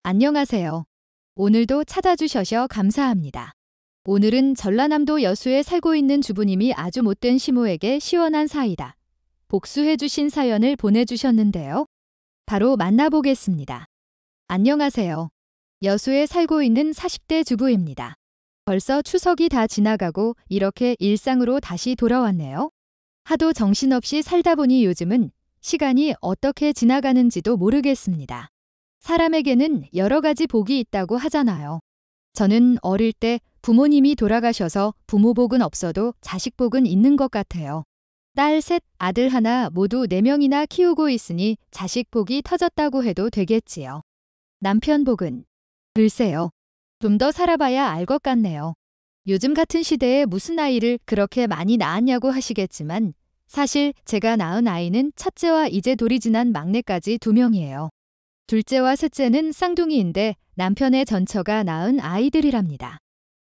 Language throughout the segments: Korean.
안녕하세요. 오늘도 찾아주셔서 감사합니다. 오늘은 전라남도 여수에 살고 있는 주부님이 아주 못된 시모에게 시원한 사이다 복수해주신 사연을 보내주셨는데요. 바로 만나보겠습니다. 안녕하세요. 여수에 살고 있는 40대 주부입니다. 벌써 추석이 다 지나가고 이렇게 일상으로 다시 돌아왔네요. 하도 정신없이 살다 보니 요즘은 시간이 어떻게 지나가는지도 모르겠습니다. 사람에게는 여러 가지 복이 있다고 하잖아요. 저는 어릴 때 부모님이 돌아가셔서 부모 복은 없어도 자식 복은 있는 것 같아요. 딸 셋, 아들 하나 모두 4명이나 키우고 있으니 자식 복이 터졌다고 해도 되겠지요. 남편 복은? 글쎄요. 좀 더 살아봐야 알 것 같네요. 요즘 같은 시대에 무슨 아이를 그렇게 많이 낳았냐고 하시겠지만 사실 제가 낳은 아이는 첫째와 이제 돌이 지난 막내까지 2명이에요. 둘째와 셋째는 쌍둥이인데 남편의 전처가 낳은 아이들이랍니다.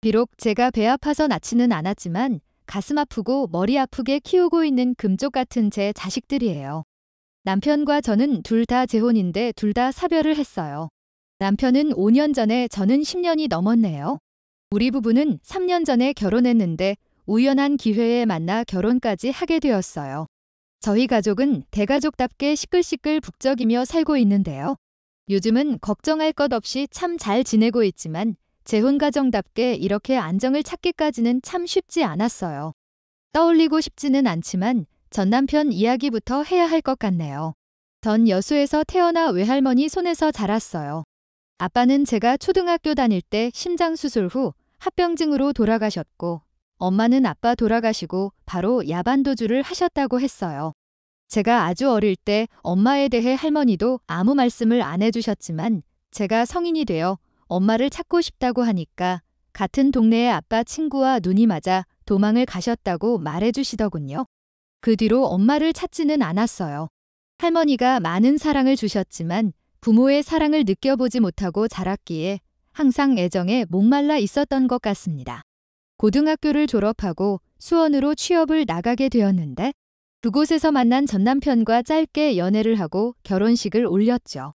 비록 제가 배 아파서 낳지는 않았지만 가슴 아프고 머리 아프게 키우고 있는 금쪽 같은 제 자식들이에요. 남편과 저는 둘 다 재혼인데 둘 다 사별을 했어요. 남편은 5년 전에, 저는 10년이 넘었네요. 우리 부부는 3년 전에 결혼했는데 우연한 기회에 만나 결혼까지 하게 되었어요. 저희 가족은 대가족답게 시끌시끌 북적이며 살고 있는데요. 요즘은 걱정할 것 없이 참 잘 지내고 있지만 재혼가정답게 이렇게 안정을 찾기까지는 참 쉽지 않았어요. 떠올리고 싶지는 않지만 전 남편 이야기부터 해야 할 것 같네요. 전 여수에서 태어나 외할머니 손에서 자랐어요. 아빠는 제가 초등학교 다닐 때 심장수술 후 합병증으로 돌아가셨고 엄마는 아빠 돌아가시고 바로 야반도주를 하셨다고 했어요. 제가 아주 어릴 때 엄마에 대해 할머니도 아무 말씀을 안 해주셨지만 제가 성인이 되어 엄마를 찾고 싶다고 하니까 같은 동네의 아빠 친구와 눈이 맞아 도망을 가셨다고 말해주시더군요. 그 뒤로 엄마를 찾지는 않았어요. 할머니가 많은 사랑을 주셨지만 부모의 사랑을 느껴보지 못하고 자랐기에 항상 애정에 목말라 있었던 것 같습니다. 고등학교를 졸업하고 수원으로 취업을 나가게 되었는데 그곳에서 만난 전남편과 짧게 연애를 하고 결혼식을 올렸죠.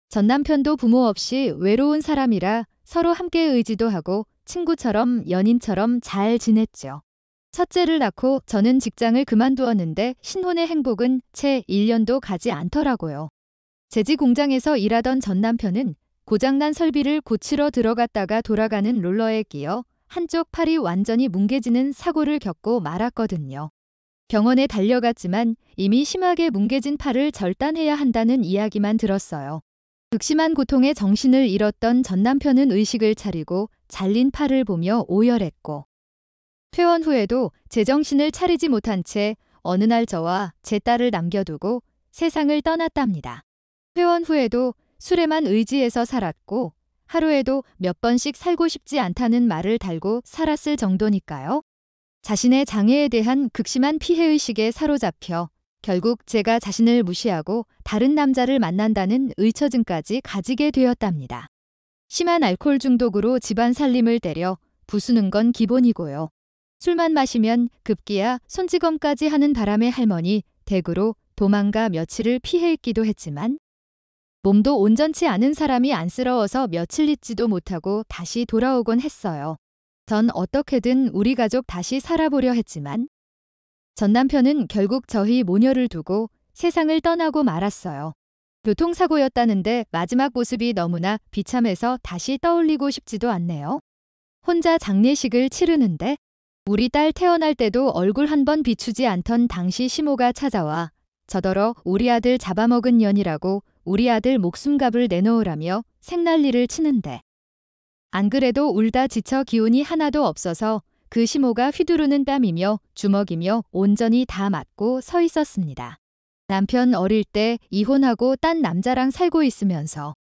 전남편도 부모 없이 외로운 사람이라 서로 함께 의지도 하고 친구처럼 연인처럼 잘 지냈죠. 첫째를 낳고 저는 직장을 그만두었는데 신혼의 행복은 채 1년도 가지 않더라고요. 제지 공장에서 일하던 전남편은 고장난 설비를 고치러 들어갔다가 돌아가는 롤러에 끼어 한쪽 팔이 완전히 뭉개지는 사고를 겪고 말았거든요. 병원에 달려갔지만 이미 심하게 뭉개진 팔을 절단해야 한다는 이야기만 들었어요. 극심한 고통에 정신을 잃었던 전 남편은 의식을 차리고 잘린 팔을 보며 오열했고 퇴원 후에도 제정신을 차리지 못한 채 어느 날 저와 제 딸을 남겨두고 세상을 떠났답니다. 퇴원 후에도 술에만 의지해서 살았고 하루에도 몇 번씩 살고 싶지 않다는 말을 달고 살았을 정도니까요. 자신의 장애에 대한 극심한 피해의식에 사로잡혀 결국 제가 자신을 무시하고 다른 남자를 만난다는 의처증까지 가지게 되었답니다. 심한 알코올 중독으로 집안 살림을 때려 부수는 건 기본이고요. 술만 마시면 급기야 손찌검까지 하는 바람의 할머니 댁으로 도망가 며칠을 피해 있기도 했지만 몸도 온전치 않은 사람이 안쓰러워서 며칠 있지도 못하고 다시 돌아오곤 했어요. 전 어떻게든 우리 가족 다시 살아보려 했지만 전 남편은 결국 저희 모녀를 두고 세상을 떠나고 말았어요. 교통사고였다는데 마지막 모습이 너무나 비참해서 다시 떠올리고 싶지도 않네요. 혼자 장례식을 치르는데 우리 딸 태어날 때도 얼굴 한 번 비추지 않던 당시 시모가 찾아와 저더러 우리 아들 잡아먹은 년이라고 우리 아들 목숨값을 내놓으라며 생난리를 치는데 안 그래도 울다 지쳐 기운이 하나도 없어서 그 시모가 휘두르는 뺨이며 주먹이며 온전히 다 맞고 서 있었습니다. 남편 어릴 때 이혼하고 딴 남자랑 살고 있으면서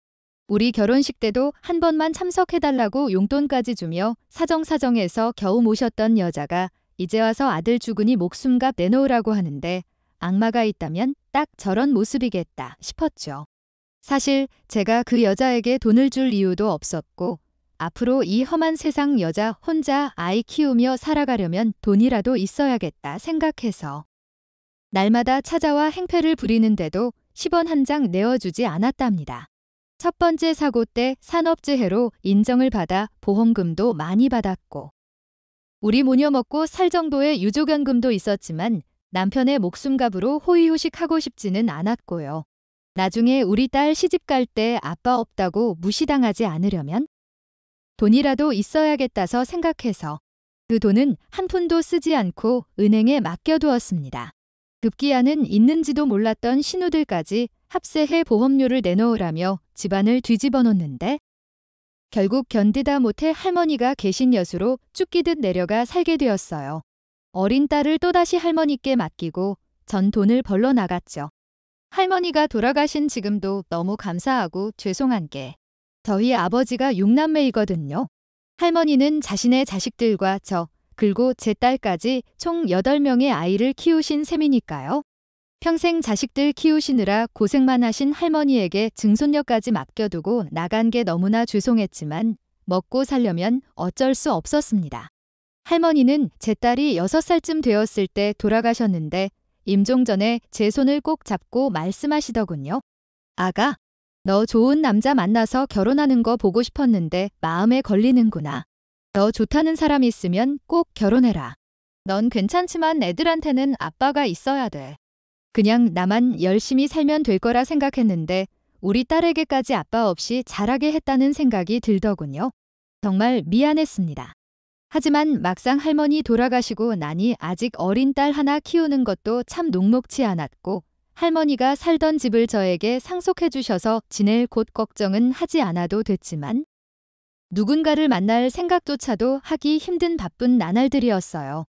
우리 결혼식 때도 한 번만 참석해달라고 용돈까지 주며 사정사정해서 겨우 모셨던 여자가 이제 와서 아들 죽으니 목숨값 내놓으라고 하는데 악마가 있다면 딱 저런 모습이겠다 싶었죠. 사실 제가 그 여자에게 돈을 줄 이유도 없었고 앞으로 이 험한 세상 여자 혼자 아이 키우며 살아가려면 돈이라도 있어야겠다 생각해서 날마다 찾아와 행패를 부리는데도 10원 한 장 내어주지 않았답니다. 첫 번째 사고 때 산업재해로 인정을 받아 보험금도 많이 받았고 우리 모녀 먹고 살 정도의 유족연금도 있었지만 남편의 목숨값으로 호의호식하고 싶지는 않았고요. 나중에 우리 딸 시집 갈 때 아빠 없다고 무시당하지 않으려면 돈이라도 있어야겠다서 생각해서 그 돈은 한 푼도 쓰지 않고 은행에 맡겨두었습니다. 급기야는 있는지도 몰랐던 신우들까지 합세해 보험료를 내놓으라며 집안을 뒤집어 놓는데 결국 견디다 못해 할머니가 계신 여수로 쫓기듯 내려가 살게 되었어요. 어린 딸을 또다시 할머니께 맡기고 전 돈을 벌러 나갔죠. 할머니가 돌아가신 지금도 너무 감사하고 죄송한 게 저희 아버지가 6남매이거든요. 할머니는 자신의 자식들과 저 그리고 제 딸까지 총 8명의 아이를 키우신 셈이니까요. 평생 자식들 키우시느라 고생만 하신 할머니에게 증손녀까지 맡겨두고 나간 게 너무나 죄송했지만 먹고 살려면 어쩔 수 없었습니다. 할머니는 제 딸이 6살쯤 되었을 때 돌아가셨는데 임종 전에 제 손을 꼭 잡고 말씀하시더군요. 아가, 너 좋은 남자 만나서 결혼하는 거 보고 싶었는데 마음에 걸리는구나. 너 좋다는 사람 있으면 꼭 결혼해라. 넌 괜찮지만 애들한테는 아빠가 있어야 돼. 그냥 나만 열심히 살면 될 거라 생각했는데 우리 딸에게까지 아빠 없이 자라게 했다는 생각이 들더군요. 정말 미안했습니다. 하지만 막상 할머니 돌아가시고 나니 아직 어린 딸 하나 키우는 것도 참 녹록지 않았고 할머니가 살던 집을 저에게 상속해 주셔서 지낼 곳 걱정은 하지 않아도 됐지만 누군가를 만날 생각조차도 하기 힘든 바쁜 나날들이었어요.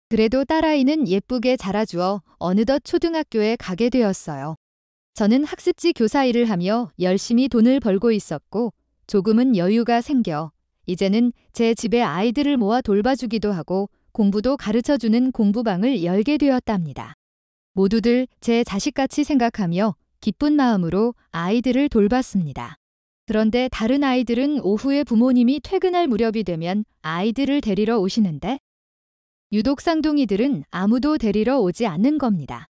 그래도 딸아이는 예쁘게 자라주어 어느덧 초등학교에 가게 되었어요. 저는 학습지 교사 일을 하며 열심히 돈을 벌고 있었고 조금은 여유가 생겨 이제는 제 집에 아이들을 모아 돌봐주기도 하고 공부도 가르쳐주는 공부방을 열게 되었답니다. 모두들 제 자식같이 생각하며 기쁜 마음으로 아이들을 돌봤습니다. 그런데 다른 아이들은 오후에 부모님이 퇴근할 무렵이 되면 아이들을 데리러 오시는데 유독 쌍둥이들은 아무도 데리러 오지 않는 겁니다.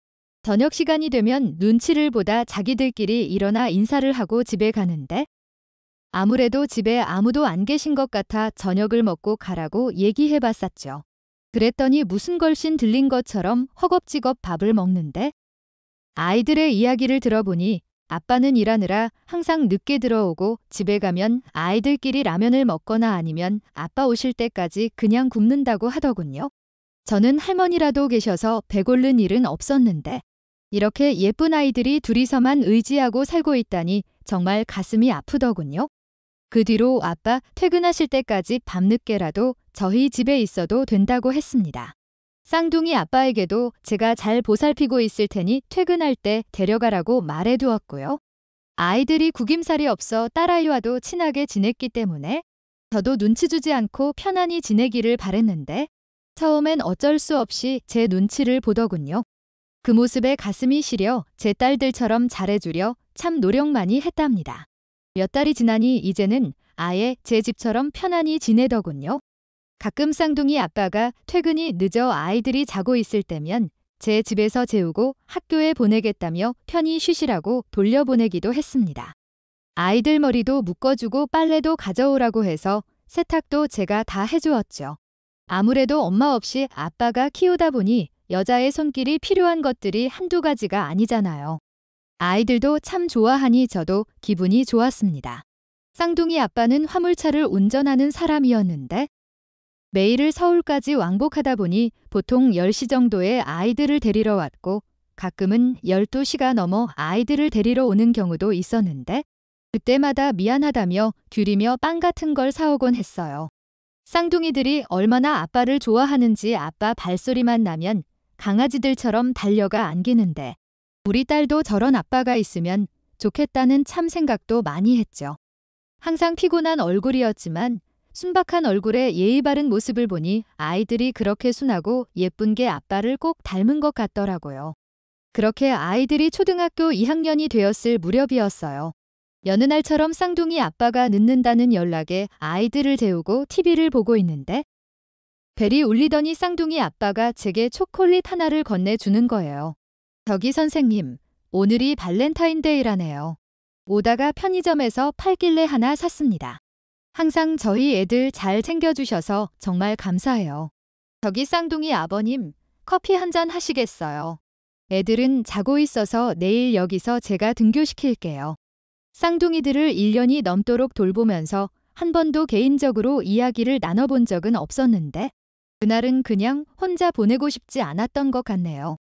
저녁 시간이 되면 눈치를 보다 자기들끼리 일어나 인사를 하고 집에 가는데 아무래도 집에 아무도 안 계신 것 같아 저녁을 먹고 가라고 얘기해봤었죠. 그랬더니 무슨 걸신 들린 것처럼 허겁지겁 밥을 먹는데 아이들의 이야기를 들어보니 아빠는 일하느라 항상 늦게 들어오고 집에 가면 아이들끼리 라면을 먹거나 아니면 아빠 오실 때까지 그냥 굶는다고 하더군요. 저는 할머니라도 계셔서 배고른 일은 없었는데 이렇게 예쁜 아이들이 둘이서만 의지하고 살고 있다니 정말 가슴이 아프더군요. 그 뒤로 아빠 퇴근하실 때까지 밤늦게라도 저희 집에 있어도 된다고 했습니다. 쌍둥이 아빠에게도 제가 잘 보살피고 있을 테니 퇴근할 때 데려가라고 말해두었고요. 아이들이 구김살이 없어 딸아이와도 친하게 지냈기 때문에 저도 눈치 주지 않고 편안히 지내기를 바랬는데 처음엔 어쩔 수 없이 제 눈치를 보더군요. 그 모습에 가슴이 시려 제 딸들처럼 잘해주려 참 노력 많이 했답니다. 몇 달이 지나니 이제는 아예 제 집처럼 편안히 지내더군요. 가끔 쌍둥이 아빠가 퇴근이 늦어 아이들이 자고 있을 때면 제 집에서 재우고 학교에 보내겠다며 편히 쉬시라고 돌려보내기도 했습니다. 아이들 머리도 묶어주고 빨래도 가져오라고 해서 세탁도 제가 다 해주었죠. 아무래도 엄마 없이 아빠가 키우다 보니 여자의 손길이 필요한 것들이 한두 가지가 아니잖아요. 아이들도 참 좋아하니 저도 기분이 좋았습니다. 쌍둥이 아빠는 화물차를 운전하는 사람이었는데 매일을 서울까지 왕복하다 보니 보통 10시 정도에 아이들을 데리러 왔고 가끔은 12시가 넘어 아이들을 데리러 오는 경우도 있었는데 그때마다 미안하다며 귤이며 빵 같은 걸 사오곤 했어요. 쌍둥이들이 얼마나 아빠를 좋아하는지 아빠 발소리만 나면 강아지들처럼 달려가 안기는데 우리 딸도 저런 아빠가 있으면 좋겠다는 참 생각도 많이 했죠. 항상 피곤한 얼굴이었지만 순박한 얼굴에 예의 바른 모습을 보니 아이들이 그렇게 순하고 예쁜 게 아빠를 꼭 닮은 것 같더라고요. 그렇게 아이들이 초등학교 2학년이 되었을 무렵이었어요. 여느 날처럼 쌍둥이 아빠가 늦는다는 연락에 아이들을 재우고 TV를 보고 있는데 벨이 울리더니 쌍둥이 아빠가 제게 초콜릿 하나를 건네주는 거예요. 저기 선생님, 오늘이 발렌타인데이라네요. 오다가 편의점에서 팔길래 하나 샀습니다. 항상 저희 애들 잘 챙겨주셔서 정말 감사해요. 저기 쌍둥이 아버님, 커피 한 잔 하시겠어요? 애들은 자고 있어서 내일 여기서 제가 등교시킬게요. 쌍둥이들을 1년이 넘도록 돌보면서 한 번도 개인적으로 이야기를 나눠본 적은 없었는데 그날은 그냥 혼자 보내고 싶지 않았던 것 같네요.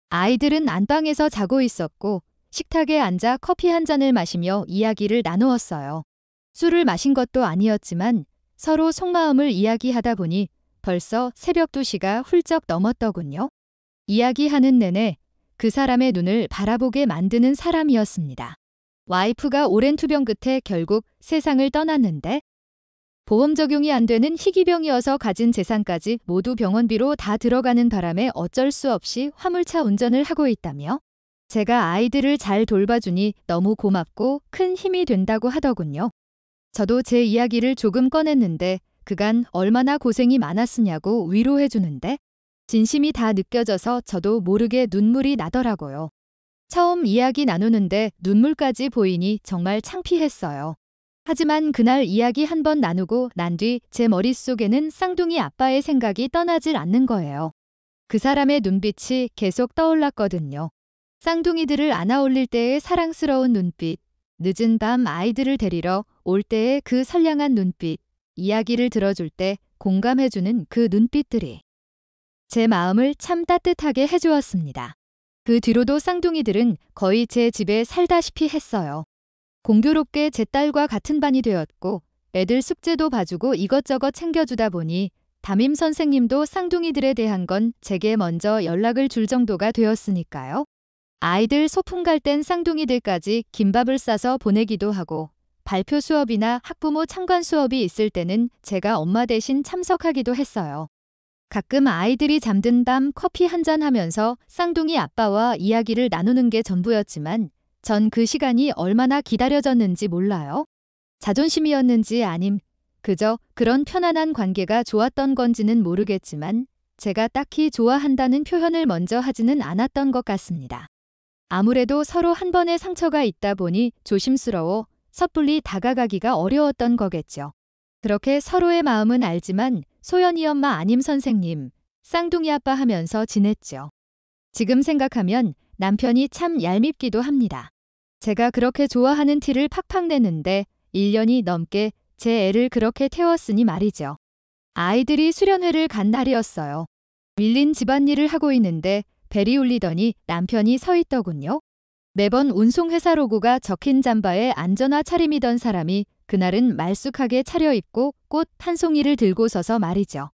아이들은 안방에서 자고 있었고 식탁에 앉아 커피 한 잔을 마시며 이야기를 나누었어요. 술을 마신 것도 아니었지만 서로 속마음을 이야기하다 보니 벌써 새벽 2시가 훌쩍 넘었더군요. 이야기하는 내내 그 사람의 눈을 바라보게 만드는 사람이었습니다. 와이프가 오랜 투병 끝에 결국 세상을 떠났는데 보험 적용이 안 되는 희귀병이어서 가진 재산까지 모두 병원비로 다 들어가는 바람에 어쩔 수 없이 화물차 운전을 하고 있다며 제가 아이들을 잘 돌봐주니 너무 고맙고 큰 힘이 된다고 하더군요. 저도 제 이야기를 조금 꺼냈는데 그간 얼마나 고생이 많았으냐고 위로해주는데 진심이 다 느껴져서 저도 모르게 눈물이 나더라고요. 처음 이야기 나누는데 눈물까지 보이니 정말 창피했어요. 하지만 그날 이야기 한 번 나누고 난 뒤 제 머릿속에는 쌍둥이 아빠의 생각이 떠나질 않는 거예요. 그 사람의 눈빛이 계속 떠올랐거든요. 쌍둥이들을 안아올릴 때의 사랑스러운 눈빛, 늦은 밤 아이들을 데리러 올 때의 그 선량한 눈빛, 이야기를 들어줄 때 공감해주는 그 눈빛들이 제 마음을 참 따뜻하게 해주었습니다. 그 뒤로도 쌍둥이들은 거의 제 집에 살다시피 했어요. 공교롭게 제 딸과 같은 반이 되었고 애들 숙제도 봐주고 이것저것 챙겨주다 보니 담임 선생님도 쌍둥이들에 대한 건 제게 먼저 연락을 줄 정도가 되었으니까요. 아이들 소풍 갈 땐 쌍둥이들까지 김밥을 싸서 보내기도 하고 발표 수업이나 학부모 참관 수업이 있을 때는 제가 엄마 대신 참석하기도 했어요. 가끔 아이들이 잠든 밤 커피 한잔 하면서 쌍둥이 아빠와 이야기를 나누는 게 전부였지만 전 그 시간이 얼마나 기다려졌는지 몰라요. 자존심이었는지 아님 그저 그런 편안한 관계가 좋았던 건지는 모르겠지만 제가 딱히 좋아한다는 표현을 먼저 하지는 않았던 것 같습니다. 아무래도 서로 한 번의 상처가 있다 보니 조심스러워 섣불리 다가가기가 어려웠던 거겠죠. 그렇게 서로의 마음은 알지만 소연이 엄마 아님 선생님, 쌍둥이 아빠 하면서 지냈죠. 지금 생각하면 남편이 참 얄밉기도 합니다. 제가 그렇게 좋아하는 티를 팍팍 내는데 1년이 넘게 제 애를 그렇게 태웠으니 말이죠. 아이들이 수련회를 간 날이었어요. 밀린 집안일을 하고 있는데 벨이 울리더니 남편이 서 있더군요. 매번 운송회사 로고가 적힌 잠바에 안전화 차림이던 사람이 그날은 말쑥하게 차려입고 꽃 한 송이를 들고 서서 말이죠.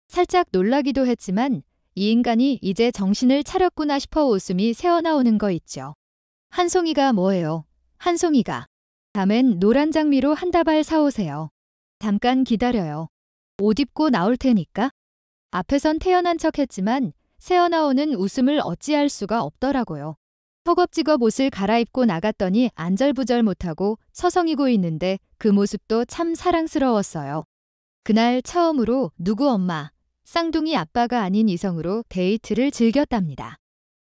살짝 놀라기도 했지만 이 인간이 이제 정신을 차렸구나 싶어 웃음이 새어나오는 거 있죠. 한 송이가 뭐예요? 한 송이가. 다음엔 노란 장미로 한 다발 사오세요. 잠깐 기다려요. 옷 입고 나올 테니까. 앞에선 태연한 척했지만 새어나오는 웃음을 어찌할 수가 없더라고요. 허겁지겁 옷을 갈아입고 나갔더니 안절부절 못하고 서성이고 있는데 그 모습도 참 사랑스러웠어요. 그날 처음으로 누구 엄마, 쌍둥이 아빠가 아닌 이성으로 데이트를 즐겼답니다.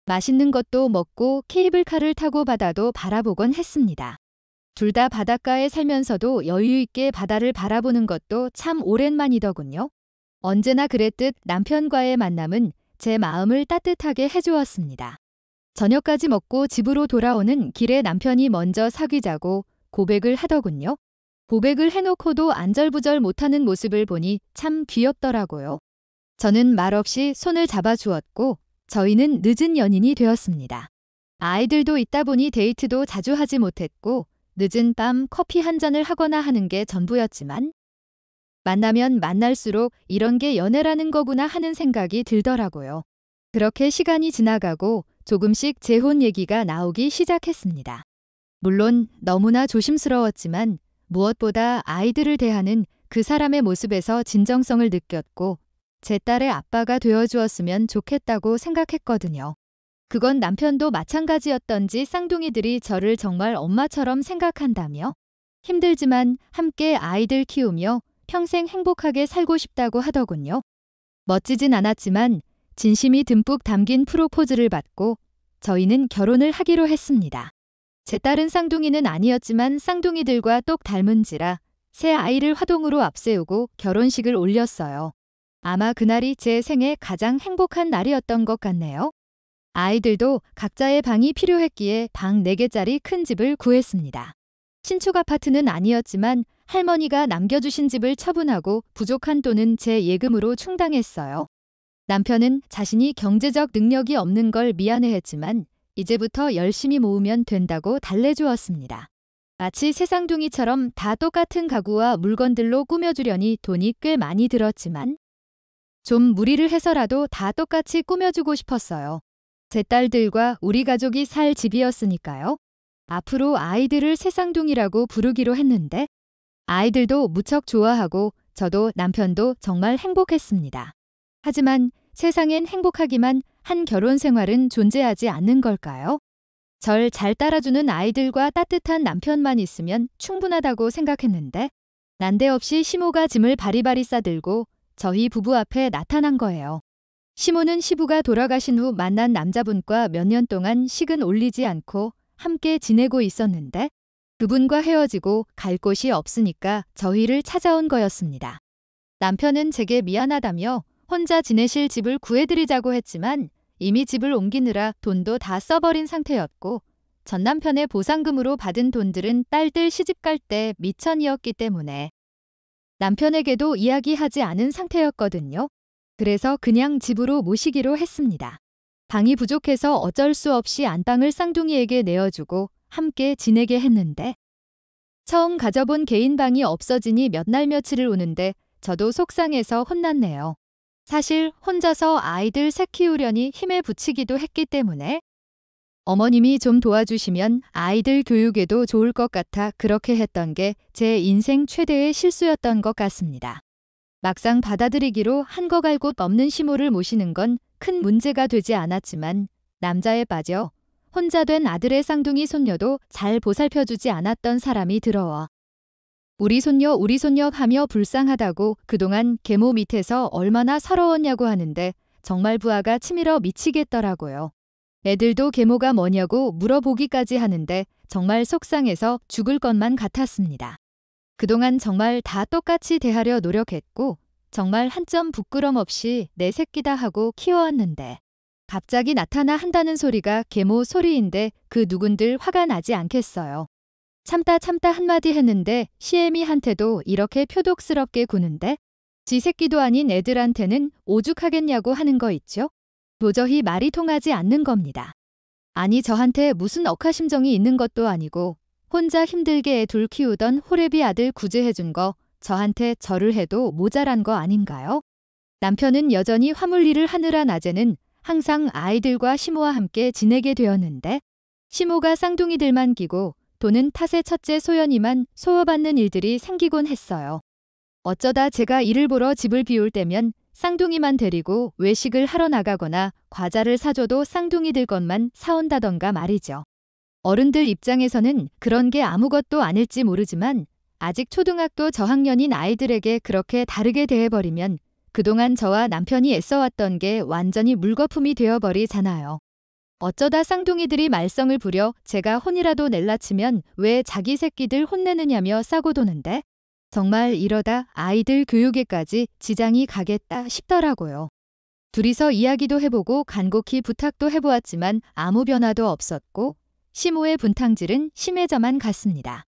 맛있는 것도 먹고 케이블카를 타고 바다도 바라보곤 했습니다. 둘 다 바닷가에 살면서도 여유 있게 바다를 바라보는 것도 참 오랜만이더군요. 언제나 그랬듯 남편과의 만남은 제 마음을 따뜻하게 해주었습니다. 저녁까지 먹고 집으로 돌아오는 길에 남편이 먼저 사귀자고 고백을 하더군요. 고백을 해놓고도 안절부절 못하는 모습을 보니 참 귀엽더라고요. 저는 말없이 손을 잡아주었고 저희는 늦은 연인이 되었습니다. 아이들도 있다 보니 데이트도 자주 하지 못했고 늦은 밤 커피 한 잔을 하거나 하는 게 전부였지만 만나면 만날수록 이런 게 연애라는 거구나 하는 생각이 들더라고요. 그렇게 시간이 지나가고 조금씩 재혼 얘기가 나오기 시작했습니다. 물론 너무나 조심스러웠지만 무엇보다 아이들을 대하는 그 사람의 모습에서 진정성을 느꼈고 제 딸의 아빠가 되어주었으면 좋겠다고 생각했거든요. 그건 남편도 마찬가지였던지 쌍둥이들이 저를 정말 엄마처럼 생각한다며 힘들지만 함께 아이들 키우며 평생 행복하게 살고 싶다고 하더군요. 멋지진 않았지만 진심이 듬뿍 담긴 프로포즈를 받고 저희는 결혼을 하기로 했습니다. 제 딸은 쌍둥이는 아니었지만 쌍둥이들과 똑 닮은지라 새 아이를 화동으로 앞세우고 결혼식을 올렸어요. 아마 그날이 제 생애 가장 행복한 날이었던 것 같네요. 아이들도 각자의 방이 필요했기에 방 4개짜리 큰 집을 구했습니다. 신축 아파트는 아니었지만 할머니가 남겨주신 집을 처분하고 부족한 돈은 제 예금으로 충당했어요. 남편은 자신이 경제적 능력이 없는 걸 미안해했지만 이제부터 열심히 모으면 된다고 달래주었습니다. 마치 새쌍둥이처럼 다 똑같은 가구와 물건들로 꾸며주려니 돈이 꽤 많이 들었지만 좀 무리를 해서라도 다 똑같이 꾸며주고 싶었어요. 제 딸들과 우리 가족이 살 집이었으니까요. 앞으로 아이들을 새쌍둥이라고 부르기로 했는데 아이들도 무척 좋아하고 저도 남편도 정말 행복했습니다. 하지만 세상엔 행복하기만 한 결혼 생활은 존재하지 않는 걸까요? 절 잘 따라주는 아이들과 따뜻한 남편만 있으면 충분하다고 생각했는데 난데없이 시모가 짐을 바리바리 싸들고 저희 부부 앞에 나타난 거예요. 시모는 시부가 돌아가신 후 만난 남자분과 몇 년 동안 식은 올리지 않고 함께 지내고 있었는데 그분과 헤어지고 갈 곳이 없으니까 저희를 찾아온 거였습니다. 남편은 제게 미안하다며 혼자 지내실 집을 구해드리자고 했지만 이미 집을 옮기느라 돈도 다 써버린 상태였고 전 남편의 보상금으로 받은 돈들은 딸들 시집갈 때 미천이었기 때문에 남편에게도 이야기하지 않은 상태였거든요. 그래서 그냥 집으로 모시기로 했습니다. 방이 부족해서 어쩔 수 없이 안방을 쌍둥이에게 내어주고 함께 지내게 했는데 처음 가져본 개인 방이 없어지니 몇 날 며칠을 오는데 저도 속상해서 혼났네요. 사실 혼자서 아이들 셋 키우려니 힘에 부치기도 했기 때문에 어머님이 좀 도와주시면 아이들 교육에도 좋을 것 같아 그렇게 했던 게 제 인생 최대의 실수였던 것 같습니다. 막상 받아들이기로 한 거 갈 곳 없는 시모를 모시는 건 큰 문제가 되지 않았지만 남자에 빠져 혼자 된 아들의 쌍둥이 손녀도 잘 보살펴주지 않았던 사람이 들어와 우리 손녀 하며 불쌍하다고 그동안 계모 밑에서 얼마나 서러웠냐고 하는데 정말 부하가 치밀어 미치겠더라고요. 애들도 계모가 뭐냐고 물어보기까지 하는데 정말 속상해서 죽을 것만 같았습니다. 그동안 정말 다 똑같이 대하려 노력했고 정말 한 점 부끄럼 없이 내 새끼다 하고 키워왔는데 갑자기 나타나 한다는 소리가 계모 소리인데 그 누군들 화가 나지 않겠어요. 참다 한마디 했는데 시애미한테도 이렇게 표독스럽게 구는데 지 새끼도 아닌 애들한테는 오죽하겠냐고 하는 거 있죠? 도저히 말이 통하지 않는 겁니다. 아니 저한테 무슨 억하심정이 있는 것도 아니고 혼자 힘들게 애 둘 키우던 호래비 아들 구제해준 거 저한테 절을 해도 모자란 거 아닌가요? 남편은 여전히 화물 일을 하느라 낮에는 항상 아이들과 시모와 함께 지내게 되었는데 시모가 쌍둥이들만 끼고 돈은 탓의 첫째 소연이만 소워받는 일들이 생기곤 했어요. 어쩌다 제가 일을 보러 집을 비울 때면 쌍둥이만 데리고 외식을 하러 나가거나 과자를 사줘도 쌍둥이들 것만 사온다던가 말이죠. 어른들 입장에서는 그런 게 아무것도 아닐지 모르지만 아직 초등학교 저학년인 아이들에게 그렇게 다르게 대해버리면 그동안 저와 남편이 애써왔던 게 완전히 물거품이 되어버리잖아요. 어쩌다 쌍둥이들이 말썽을 부려 제가 혼이라도 낼라 치면 왜 자기 새끼들 혼내느냐며 싸고 도는데 정말 이러다 아이들 교육에까지 지장이 가겠다 싶더라고요. 둘이서 이야기도 해보고 간곡히 부탁도 해보았지만 아무 변화도 없었고 시모의 분탕질은 심해져만 갔습니다.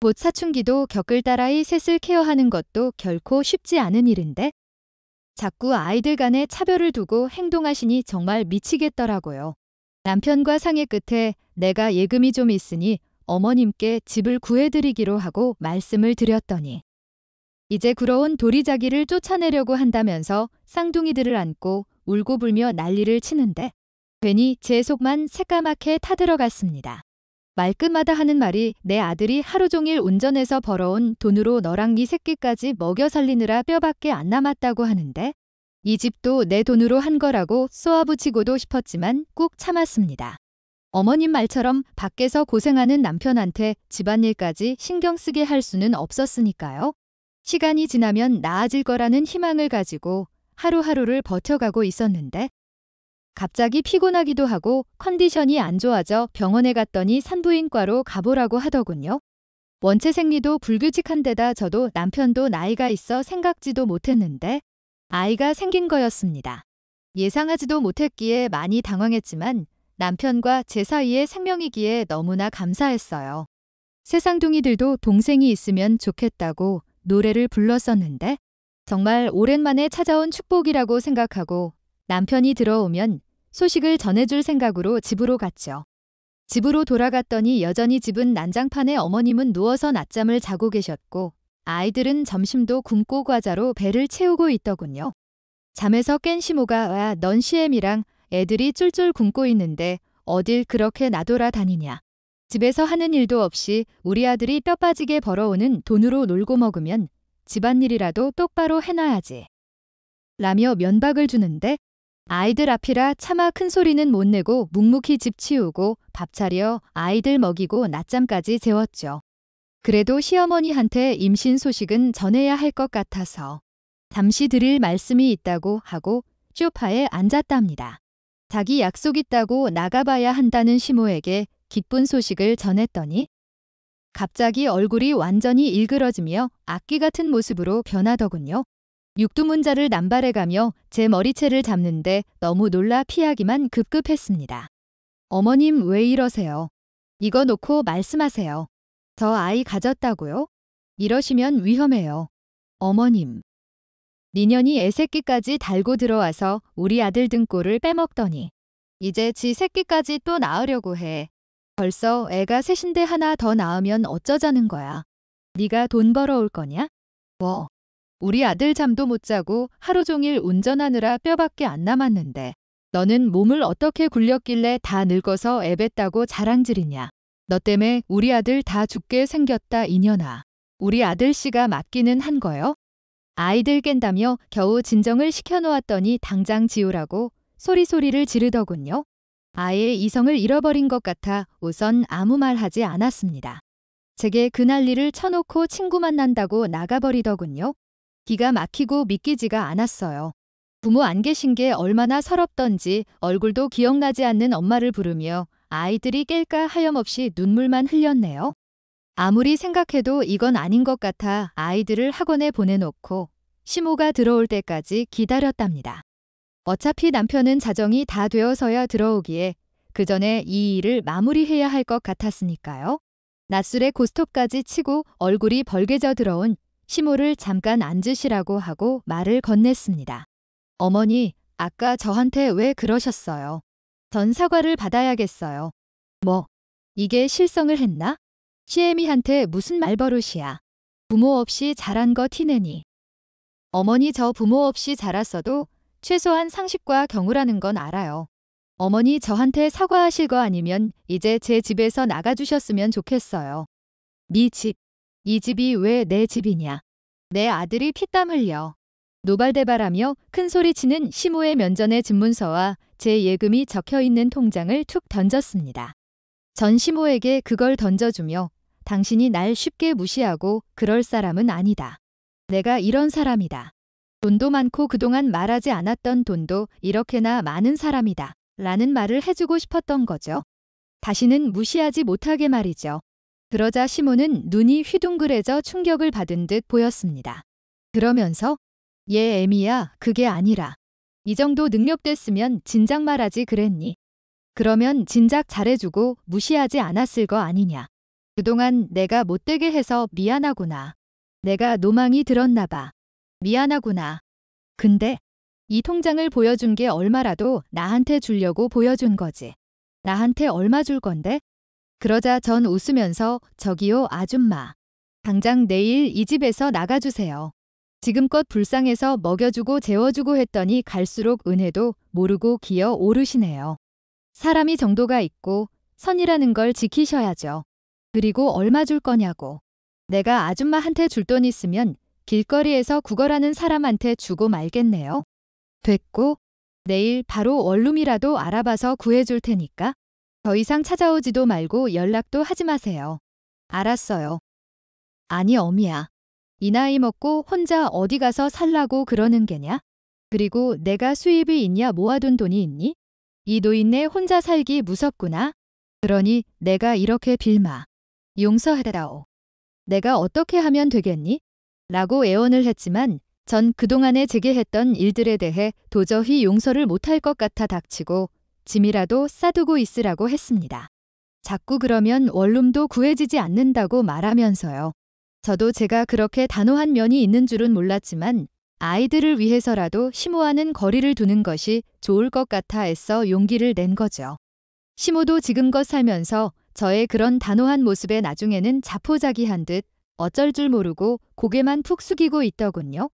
곧 사춘기도 겪을 딸아이 셋을 케어하는 것도 결코 쉽지 않은 일인데 자꾸 아이들 간에 차별을 두고 행동하시니 정말 미치겠더라고요. 남편과 상의 끝에 내가 예금이 좀 있으니 어머님께 집을 구해드리기로 하고 말씀을 드렸더니 이제 굴어온 도리자기를 쫓아내려고 한다면서 쌍둥이들을 안고 울고불며 난리를 치는데 괜히 제 속만 새까맣게 타들어갔습니다. 말끝마다 하는 말이 내 아들이 하루 종일 운전해서 벌어온 돈으로 너랑 네 새끼까지 먹여 살리느라 뼈밖에 안 남았다고 하는데 이 집도 내 돈으로 한 거라고 쏘아붙이고도 싶었지만 꾹 참았습니다. 어머님 말처럼 밖에서 고생하는 남편한테 집안일까지 신경 쓰게 할 수는 없었으니까요. 시간이 지나면 나아질 거라는 희망을 가지고 하루하루를 버텨가고 있었는데 갑자기 피곤하기도 하고 컨디션이 안 좋아져 병원에 갔더니 산부인과로 가보라고 하더군요. 원체 생리도 불규칙한 데다 저도 남편도 나이가 있어 생각지도 못했는데 아이가 생긴 거였습니다. 예상하지도 못했기에 많이 당황했지만 남편과 제 사이의 생명이기에 너무나 감사했어요. 세상둥이들도 동생이 있으면 좋겠다고 노래를 불렀었는데 정말 오랜만에 찾아온 축복이라고 생각하고 남편이 들어오면 소식을 전해줄 생각으로 집으로 갔죠. 집으로 돌아갔더니 여전히 집은 난장판에 어머님은 누워서 낮잠을 자고 계셨고 아이들은 점심도 굶고 과자로 배를 채우고 있더군요. 잠에서 깬 시모가 와, 넌 CM이랑 애들이 쫄쫄 굶고 있는데 어딜 그렇게 나돌아다니냐. 집에서 하는 일도 없이 우리 아들이 뼈 빠지게 벌어오는 돈으로 놀고 먹으면 집안일이라도 똑바로 해놔야지. 라며 면박을 주는데 아이들 앞이라 차마 큰 소리는 못 내고 묵묵히 집 치우고 밥 차려 아이들 먹이고 낮잠까지 재웠죠. 그래도 시어머니한테 임신 소식은 전해야 할 것 같아서 잠시 드릴 말씀이 있다고 하고 소파에 앉았답니다. 자기 약속 있다고 나가봐야 한다는 시모에게 기쁜 소식을 전했더니 갑자기 얼굴이 완전히 일그러지며 악귀 같은 모습으로 변하더군요. 육두문자를 남발해가며 제 머리채를 잡는데 너무 놀라 피하기만 급급했습니다. 어머님 왜 이러세요? 이거 놓고 말씀하세요. 저 아이 가졌다고요? 이러시면 위험해요. 어머님. 니년이 애새끼까지 달고 들어와서 우리 아들 등골을 빼먹더니 이제 지 새끼까지 또 낳으려고 해. 벌써 애가 셋인데 하나 더 낳으면 어쩌자는 거야. 네가 돈 벌어올 거냐? 뭐. 우리 아들 잠도 못 자고 하루 종일 운전하느라 뼈밖에 안 남았는데 너는 몸을 어떻게 굴렸길래 다 늙어서 애 뱉다고 자랑질이냐. 너 때문에 우리 아들 다 죽게 생겼다 이년아. 우리 아들씨가 맞기는 한 거요? 아이들 깬다며 겨우 진정을 시켜놓았더니 당장 지우라고 소리소리를 지르더군요. 아예 이성을 잃어버린 것 같아 우선 아무 말 하지 않았습니다. 제게 그 난리를 쳐놓고 친구 만난다고 나가버리더군요. 기가 막히고 믿기지가 않았어요. 부모 안 계신 게 얼마나 서럽던지 얼굴도 기억나지 않는 엄마를 부르며 아이들이 깰까 하염없이 눈물만 흘렸네요. 아무리 생각해도 이건 아닌 것 같아 아이들을 학원에 보내놓고 시모가 들어올 때까지 기다렸답니다. 어차피 남편은 자정이 다 되어서야 들어오기에 그 전에 이 일을 마무리해야 할 것 같았으니까요. 낮술에 고스톱까지 치고 얼굴이 벌개져 들어온 시모를 잠깐 앉으시라고 하고 말을 건넸습니다. 어머니, 아까 저한테 왜 그러셨어요? 전 사과를 받아야겠어요. 뭐, 이게 실성을 했나? 시애미한테 무슨 말버릇이야. 부모 없이 자란 거 티내니. 어머니 저 부모 없이 자랐어도 최소한 상식과 경우라는 건 알아요. 어머니 저한테 사과하실 거 아니면 이제 제 집에서 나가주셨으면 좋겠어요. 네 집. 이 집이 왜 내 집이냐. 내 아들이 피땀 흘려. 노발대발하며 큰소리치는 시모의 면전의 집문서와 제 예금이 적혀있는 통장을 툭 던졌습니다. 전 시모에게 그걸 던져주며 당신이 날 쉽게 무시하고 그럴 사람은 아니다. 내가 이런 사람이다. 돈도 많고 그동안 말하지 않았던 돈도 이렇게나 많은 사람이다. 라는 말을 해주고 싶었던 거죠. 다시는 무시하지 못하게 말이죠. 그러자 시모는 눈이 휘둥그레져 충격을 받은 듯 보였습니다. 그러면서 얘 애미야 그게 아니라 이 정도 능력 됐으면 진작 말하지 그랬니. 그러면 진작 잘해주고 무시하지 않았을 거 아니냐. 그동안 내가 못되게 해서 미안하구나. 내가 노망이 들었나 봐. 미안하구나. 근데 이 통장을 보여준 게 얼마라도 나한테 주려고 보여준 거지. 나한테 얼마 줄 건데? 그러자 전 웃으면서 저기요 아줌마. 당장 내일 이 집에서 나가주세요. 지금껏 불쌍해서 먹여주고 재워주고 했더니 갈수록 은혜도 모르고 기어 오르시네요. 사람이 정도가 있고 선이라는 걸 지키셔야죠. 그리고 얼마 줄 거냐고. 내가 아줌마한테 줄 돈 있으면 길거리에서 구걸하는 사람한테 주고 말겠네요. 됐고 내일 바로 원룸이라도 알아봐서 구해줄 테니까 더 이상 찾아오지도 말고 연락도 하지 마세요. 알았어요. 아니 어미야. 이 나이 먹고 혼자 어디 가서 살라고 그러는 게냐? 그리고 내가 수입이 있냐 모아둔 돈이 있니? 이 노인네 혼자 살기 무섭구나. 그러니 내가 이렇게 빌마. 용서하다오. 내가 어떻게 하면 되겠니? 라고 애원을 했지만 전 그동안에 제게 했던 일들에 대해 도저히 용서를 못할 것 같아 닥치고 짐이라도 싸두고 있으라고 했습니다. 자꾸 그러면 원룸도 구해지지 않는다고 말하면서요. 저도 제가 그렇게 단호한 면이 있는 줄은 몰랐지만 아이들을 위해서라도 시모와는 거리를 두는 것이 좋을 것 같아 애써 용기를 낸 거죠. 시모도 지금껏 살면서 저의 그런 단호한 모습에 나중에는 자포자기한 듯 어쩔 줄 모르고 고개만 푹 숙이고 있더군요.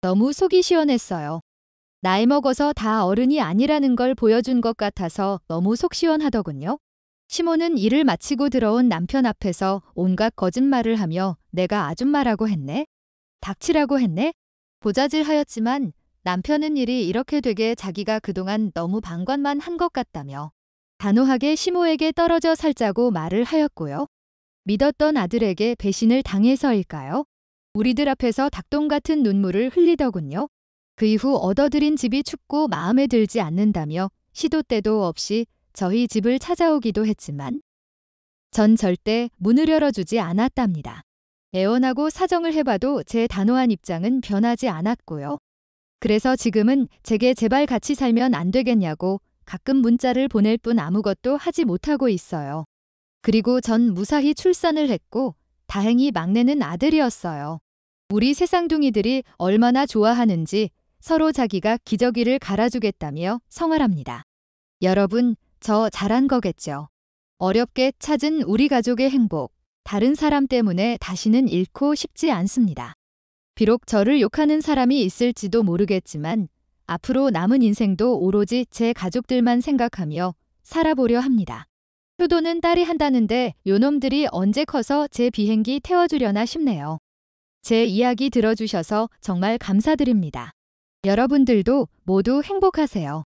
너무 속이 시원했어요. 나이 먹어서 다 어른이 아니라는 걸 보여준 것 같아서 너무 속 시원하더군요. 시모는 일을 마치고 들어온 남편 앞에서 온갖 거짓말을 하며 내가 아줌마라고 했네? 닥치라고 했네? 보자질하였지만 남편은 일이 이렇게 되게 자기가 그동안 너무 방관만 한 것 같다며 단호하게 시모에게 떨어져 살자고 말을 하였고요. 믿었던 아들에게 배신을 당해서일까요? 우리들 앞에서 닭똥 같은 눈물을 흘리더군요. 그 이후 얻어들인 집이 춥고 마음에 들지 않는다며 시도 때도 없이 저희 집을 찾아오기도 했지만 전 절대 문을 열어주지 않았답니다. 애원하고 사정을 해봐도 제 단호한 입장은 변하지 않았고요. 그래서 지금은 제게 제발 같이 살면 안 되겠냐고 가끔 문자를 보낼 뿐 아무것도 하지 못하고 있어요. 그리고 전 무사히 출산을 했고 다행히 막내는 아들이었어요. 우리 새쌍둥이들이 얼마나 좋아하는지 서로 자기가 기저귀를 갈아주겠다며 성활합니다. 여러분, 저 잘한 거겠죠. 어렵게 찾은 우리 가족의 행복, 다른 사람 때문에 다시는 잃고 싶지 않습니다. 비록 저를 욕하는 사람이 있을지도 모르겠지만 앞으로 남은 인생도 오로지 제 가족들만 생각하며 살아보려 합니다. 효도는 딸이 한다는데 요놈들이 언제 커서 제 비행기 태워주려나 싶네요. 제 이야기 들어주셔서 정말 감사드립니다. 여러분들도 모두 행복하세요.